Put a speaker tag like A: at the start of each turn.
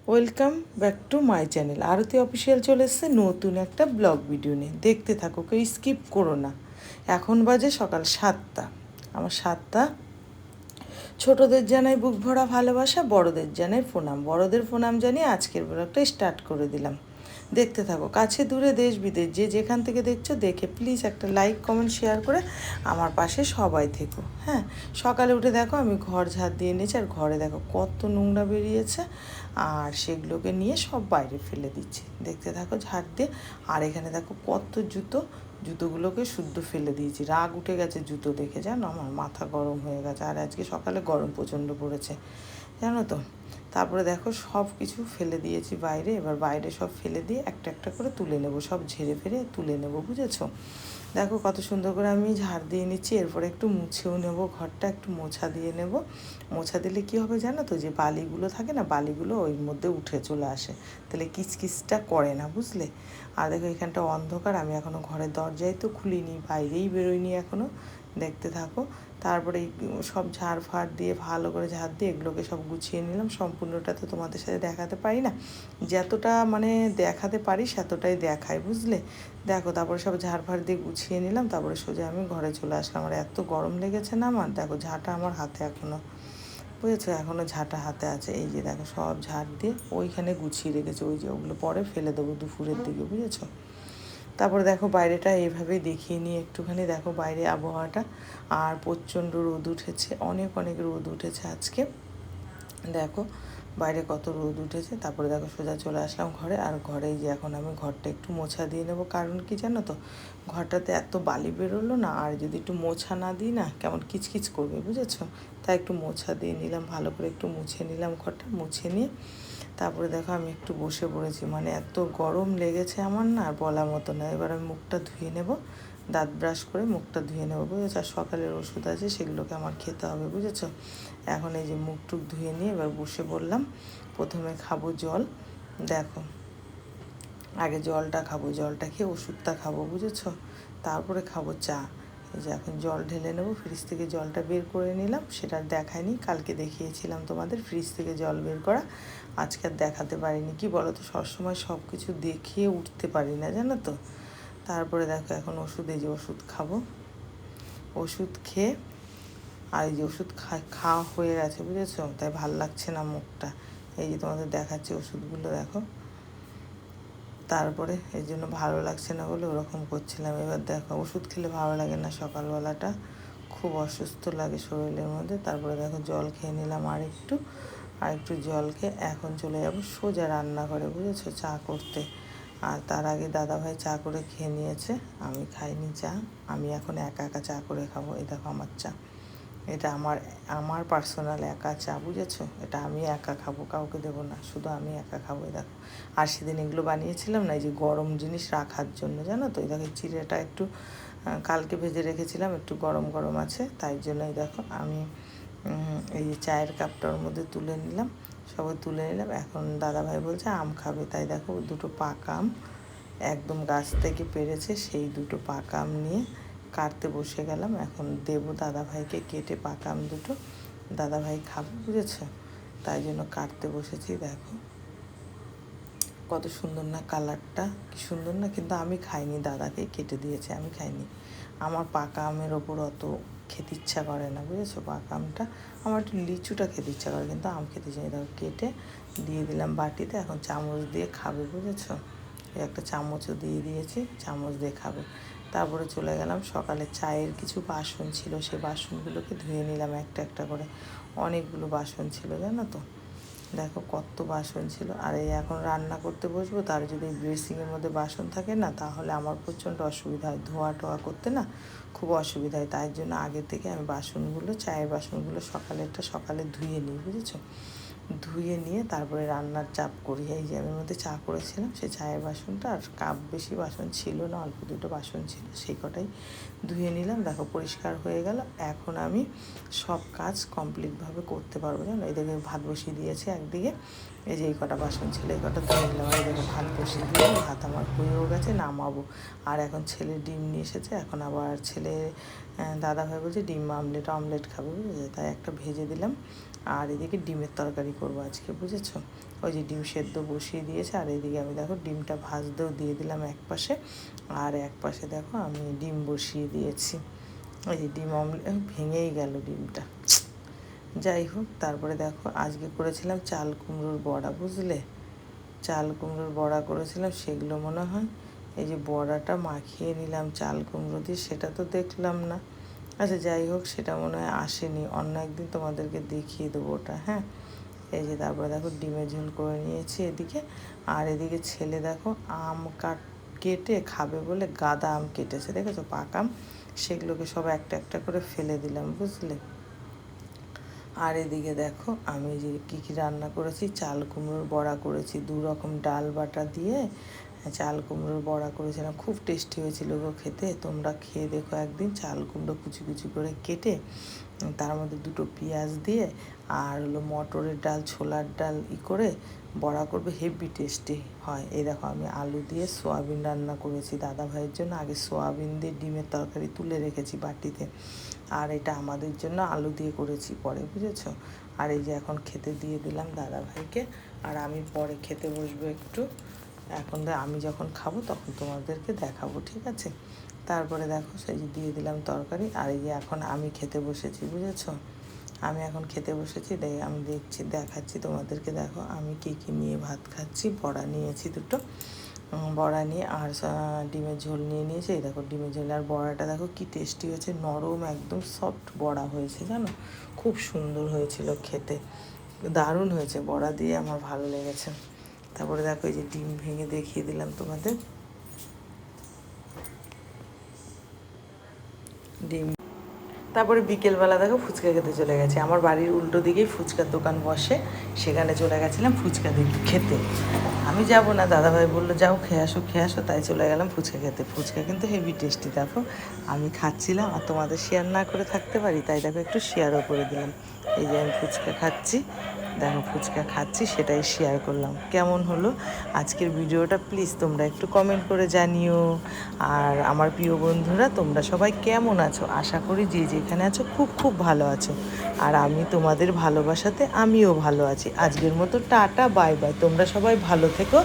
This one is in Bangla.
A: Welcome back to my channel. Aarti official চলে এসেছে নতুন একটা ব্লগ ভিডিও নিয়ে। দেখতে থাকো, কেউ স্কিপ করো না। এখন বাজে সকাল 7টা। আমার 7টা। ছোটদের জানাই বুক ভরা ভালোবাসা, বড়দের জানাই প্রণাম। বড়দের প্রণাম জানিয়ে আজকের ব্লগটা স্টার্ট করে দিলাম। দেখতে থাকো, কাছে দূরে দেশ বিদেশ যে যেখান থেকে দেখছো দেখে প্লিজ একটা লাইক কমেন্ট শেয়ার করে আমার পাশে সবাই থেকো। হ্যাঁ, সকালে উঠে দেখো আমি ঘর ঝাড় দিয়ে নিয়েছি, আর ঘরে দেখো কত নোংরা বেরিয়েছে, আর সেগুলোকে নিয়ে সব বাইরে ফেলে দিচ্ছি। দেখতে থাকো ঝাড় দিয়ে। আর এখানে দেখো কত জুতোগুলোকে শুদ্ধ ফেলে দিয়েছি। রাগ উঠে গেছে জুতো দেখে, জানো আমার মাথা গরম হয়ে গেছে। আর আজকে সকালে গরম প্রচণ্ড পড়েছে, জানো তো। তারপরে দেখো সব কিছু ফেলে দিয়েছি বাইরে। এবার বাইরে সব ফেলে দিয়ে একটা একটা করে তুলে নেবো, সব ঝেড়ে ফেড়ে তুলে নেবো, বুঝেছো। দেখো কত সুন্দর করে আমি ঝাড় দিয়ে নিচ্ছি। এরপরে একটু মুছেও নেব, ঘরটা একটু মোছা দিয়ে নেব। মোছা দিলে কি হবে জানো তো, যে বালিগুলো থাকে না, বালিগুলো ওই মধ্যে উঠে চলে আসে, তাহলে কিচকিচটা করে না, বুঝলে। আর দেখো এখানটা অন্ধকার, আমি এখনও ঘরের দরজায় তো খুলিনি, বাইরেই বেরোয়নি এখনও। দেখতে থাকো। তারপরে সব ঝাড় ফাড় দিয়ে ভালো করে ঝাড় দিয়ে এগুলোকে সব গুছিয়ে নিলাম। সম্পূর্ণটা তো তোমাদের সাথে দেখাতে পারি না, যতটা মানে দেখাতে পারি সেতটাই দেখাই, বুঝলে। দেখো তারপরে সব ঝাড় ফাড় দিয়ে গুছিয়ে নিলাম। তারপরে সোজা আমি ঘরে চলে আসলাম। আমার এত গরম লেগেছে না আমার, দেখো ঝাঁটা আমার হাতে এখনও, বুঝেছো, এখনও ঝাঁটা হাতে আছে। এই যে দেখো সব ঝাড় দিয়ে ওইখানে গুছিয়ে রেখেছে, ওই যে ওগুলো পরে ফেলে দেবো দুপুরের দিকে, বুঝেছো। তারপরে দেখো বাইরেটা এইভাবেই দেখিয়ে নিই একটুখানি। দেখো বাইরে আবহাওয়াটা, আর প্রচণ্ড রোদ উঠেছে, অনেক অনেক রোদ উঠেছে আজকে। দেখো বাইরে কত রোদ উঠেছে। তারপরে দেখো সোজা চলে আসলাম ঘরে। আর ঘরেই যে এখন আমি ঘরটা একটু মোছা দিয়ে নেবো, কারণ কি জানো তো, ঘরটাতে এত বালি বেরোলো না, আর যদি একটু মোছা না দিই না কেমন কিচকিচ করবে, বুঝেছো। তাই একটু মোছা দিয়ে নিলাম, ভালো করে একটু মুছে নিলাম ঘরটা। মুছে নিয়ে তারপরে দেখো আমি একটু বসে পড়েছি, মানে এত গরম লেগেছে আমার না, আর বলার মতো না। এবার আমি মুখটা ধুয়ে নেব, দাঁত ব্রাশ করে মুখটা ধুয়ে নেবো, বুঝেছো। আর সকালের ওষুধ আছে, সেগুলোকে আমার খেতে হবে, বুঝেছো। এখন এই যে মুখ টুক ধুয়ে নিয়ে এবার বসে পড়লাম। প্রথমে খাবো জল, দেখো আগে জলটা খাবো, জলটা খেয়ে ওষুধটা খাবো, বুঝেছো। তারপরে খাবো চা। এই যে এখন জল ঢেলে নেবো, ফ্রিজ থেকে জলটা বের করে নিলাম। সেটা দেখায়নি, কালকে দেখিয়েছিলাম তোমাদের ফ্রিজ থেকে জল বের করা। আজকে আর দেখাতে পারিনি, কি বলো তো, সবসময় সব কিছু দেখিয়ে উঠতে পারি না, জানো তো। তারপরে দেখো এখন ওষুধ, এই যে ওষুধ খাবো। ওষুধ খেয়ে, আর এই যে ওষুধ খাওয়া হয়ে গেছে, বুঝেছো, তাই ভাল লাগছে না মুখটা। এই যে তোমাদের দেখাচ্ছি ওষুধগুলো, দেখো। তারপরে এই জন্য ভালো লাগছে না বলে ওরকম করছিলাম। এবার দেখো ওষুধ খেলে ভালো লাগে না, সকালবেলাটা খুব অসুস্থ লাগে শরীরের মধ্যে। তারপরে দেখো জল খেয়ে নিলাম আর একটু জল খেয়ে এখন চলে যাবো সোজা রান্নাঘরে, বুঝেছো, চা করতে। আর তার আগে দাদাভাই চা করে খেয়ে নিয়েছে, আমি খাইনি চা। আমি এখন একা একা চা করে খাবো। এই দেখো আমার চা, এটা আমার আমার পার্সোনাল একা চা, বুঝেছো। এটা আমি একা খাবো, কাউকে দেবো না, শুধু আমি একা খাবো। দেখো আর সেদিন এগুলো বানিয়েছিলাম না, এই যে গরম জিনিস রাখার জন্য, জানো তো। এই দেখো চিড়েটা একটু কালকে ভেজে রেখেছিলাম, একটু গরম গরম আছে, তাই জন্যই দেখো আমি এই যে চায়ের কাপটা ওর মধ্যে তুলে নিলাম, সবাই তুলে নিলাম। এখন দাদাভাই বলছে আম খাবে, তাই দেখো দুটো পাকা আম একদম গাছ থেকে পেড়েছে, সেই দুটো পাকা আম নিয়ে কাটতে বসে গেলাম। এখন দেবো দাদাভাইকে কেটে পাকা আম দুটো, দাদাভাই খাবে, বুঝেছো, তাই জন্য কাটতে বসেছি। দেখো কত সুন্দর না কালারটা, কি সুন্দর না। কিন্তু আমি খাইনি, দাদাকে কেটে দিয়েছে, আমি খাইনি। আমার পাকা আমের ওপর অত খেতে ইচ্ছা করে না, বুঝেছো। পাকা আমটা আমার একটু লিচুটা খেতে ইচ্ছা করে, কিন্তু আম খেতে চাই। দেখো কেটে দিয়ে দিলাম বাটিতে, এখন চামচ দিয়ে খাবে, বুঝেছো। একটা চামচও দিয়ে দিয়েছি, চামচ দিয়ে খাবে। তারপরে চলে গেলাম, সকালে চায়ের কিছু বাসন ছিল, সেই বাসনগুলোকে ধুয়ে নিলাম একটা একটা করে। অনেকগুলো বাসন ছিল, জানো তো। দেখো কত বাসন ছিল। আর এই এখন রান্না করতে বসবো, তার যদি ড্রেসিংয়ের মধ্যে বাসন থাকে না, তাহলে আমার প্রচণ্ড অসুবিধা হয়, ধোয়া টোয়া করতে না খুব অসুবিধা হয়। তাই জন্য আগে থেকে আমি বাসনগুলো, চায়ের বাসনগুলো সকালে ধুয়ে নিই, বুঝেছো। ধুয়ে নিয়ে তারপরে রান্নার চাপ করি। এই যে আমি মধ্যে চা করেছিলাম, সেই চায়ের বাসনটা, আর কাপ বেশি বাসন ছিল না, অল্প দুটো বাসন ছিল, সেই কটাই ধুয়ে নিলাম। দেখো পরিষ্কার হয়ে গেল। এখন আমি সব কাজ কমপ্লিটভাবে করতে পারবো, জানো। এই দেখে ভাত বসিয়ে দিয়েছি একদিকে, এই যে এই কটা বাসন ছিল, এই কটা ধুয়ে নিলাম। আর এই দেখো ভাত বসিয়ে দিলাম, ভাত আমার হয়েও গেছে, নামাবো। আর এখন ছেলে ডিম নিয়ে এসেছে, এখন আবার ছেলে দাদাভাই বলছে ডিম অমলেট খাবে, বুঝেছে, তাই একটা ভেজে দিলাম। আর এদিকে ডিমের তরকারি করবো আজকে, বুঝেছো। ওই যে ডিম সেদ্ধ বসিয়ে দিয়েছে, আর এদিকে আমি দেখো ডিমটা ভাজতেও দিয়ে দিলাম এক পাশে, আর এক পাশে দেখো আমি ডিম বসিয়ে দিয়েছি। ওই যে ডিম অমলেট ভেঙেই গেল ডিমটা, যাই হোক। তারপরে দেখো আজকে করেছিলাম চাল কুমড়োর বড়া, বুঝলে। চাল কুমড়োর বড়া করেছিলাম, সেগুলো মনে হয় এই যে বড়াটা মাখিয়ে নিলাম চাল কুমড়ো দিয়ে, সেটা তো দেখলাম না। আচ্ছা যাই হোক, সেটা মনে হয় আসেনি, অন্য একদিন তোমাদেরকে দেখিয়ে দেবো ওটা, হ্যাঁ। এই যে তারপরে দেখো ডিমের ঝোল করে নিয়েছি এদিকে। আর এদিকে ছেলে দেখো আম কেটে খাবে বলে গাদা আম কেটেছে, দেখেছো, পাকা আম। সেগুলোকে সব একটা একটা করে ফেলে দিলাম, বুঝলে। আর এদিকে দেখো আমি যে কী কী রান্না করেছি, চাল কুমড়োর বড়া করেছি, 2 রকম ডাল বাটা দিয়ে চাল কুমড়োর বড়া করেছিলাম, খুব টেস্টি হয়েছিল গো খেতে। তোমরা খেয়ে দেখো একদিন। চাল কুমড়ো কুচি কুচি করে কেটে তার মধ্যে 2টো পেঁয়াজ দিয়ে আর হলো মটরের ডাল ছোলার ডাল করে বড়া করবে, হেভি টেস্টি হয়। এই দেখো আমি আলু দিয়ে সোয়াবিন রান্না করেছি দাদা ভাইয়ের জন্য, আগে সোয়াবিন দিয়ে ডিমের তরকারি তুলে রেখেছি বাটিতে, আর এটা আমাদের জন্য আলু দিয়ে করেছি পরে, বুঝেছো। আর এই যে এখন খেতে দিয়ে দিলাম দাদা ভাইকে, আর আমি পরে খেতে বসবো একটু। এখন আমি যখন খাবো তখন তোমাদেরকে দেখাবো, ঠিক আছে। তারপরে দেখো সেই যে দিয়ে দিলাম তরকারি, আর এই যে এখন আমি খেতে বসেছি, বুঝেছো। আমি এখন খেতে বসেছি, আমি দেখাচ্ছি তোমাদেরকে। দেখো আমি কী কী নিয়ে ভাত খাচ্ছি। বড়া নিয়েছি 2টো, বড়া নিয়ে, আর ডিমের ঝোল নিয়ে নিয়েছি। এই দেখো ডিমের ঝোল, আর বড়াটা দেখো কি টেস্টি হয়েছে, নরম একদম সফট বড়া হয়েছে, জানো, খুব সুন্দর হয়েছিল খেতে, দারুণ হয়েছে। বড়া দিয়ে আমার ভালো লেগেছে। তারপরে দেখো এই যে ডিম ভেঙে দেখিয়ে দিলাম তোমাদের, ডিম। তারপরে বিকেলবেলা দেখো ফুচকা খেতে চলে গেছে, আমার বাড়ির উল্টো দিকেই ফুচকার দোকান বসে, সেখানে চলে গেছিলাম ফুচকা খেতে। আমি যাব না, দাদাভাই বললো যাও খেয়ে আসো, তাই চলে গেলাম ফুচকা খেতে। ফুচকা কিন্তু হেভি টেস্টি, দেখো আমি খাচ্ছিলাম, আর তোমাদের শেয়ার না করে থাকতে পারি, তাই দেখো একটু শেয়ারও করে দিলাম। এই যে আমি ফুচকা খাচ্ছি, দেখো ফুচকা খাচ্ছি, সেটাই শেয়ার করলাম। কেমন হলো আজকের ভিডিওটা প্লিজ তোমরা একটু কমেন্ট করে জানিও। আর আমার প্রিয় বন্ধুরা, তোমরা সবাই কেমন আছো? আশা করি যে যেখানে আছো খুব খুব ভালো আছো, আর আমি তোমাদের ভালোবাসাতে আমিও ভালো আছি। আজকের মতো টাটা, বাই বাই, তোমরা সবাই ভালো থেকো।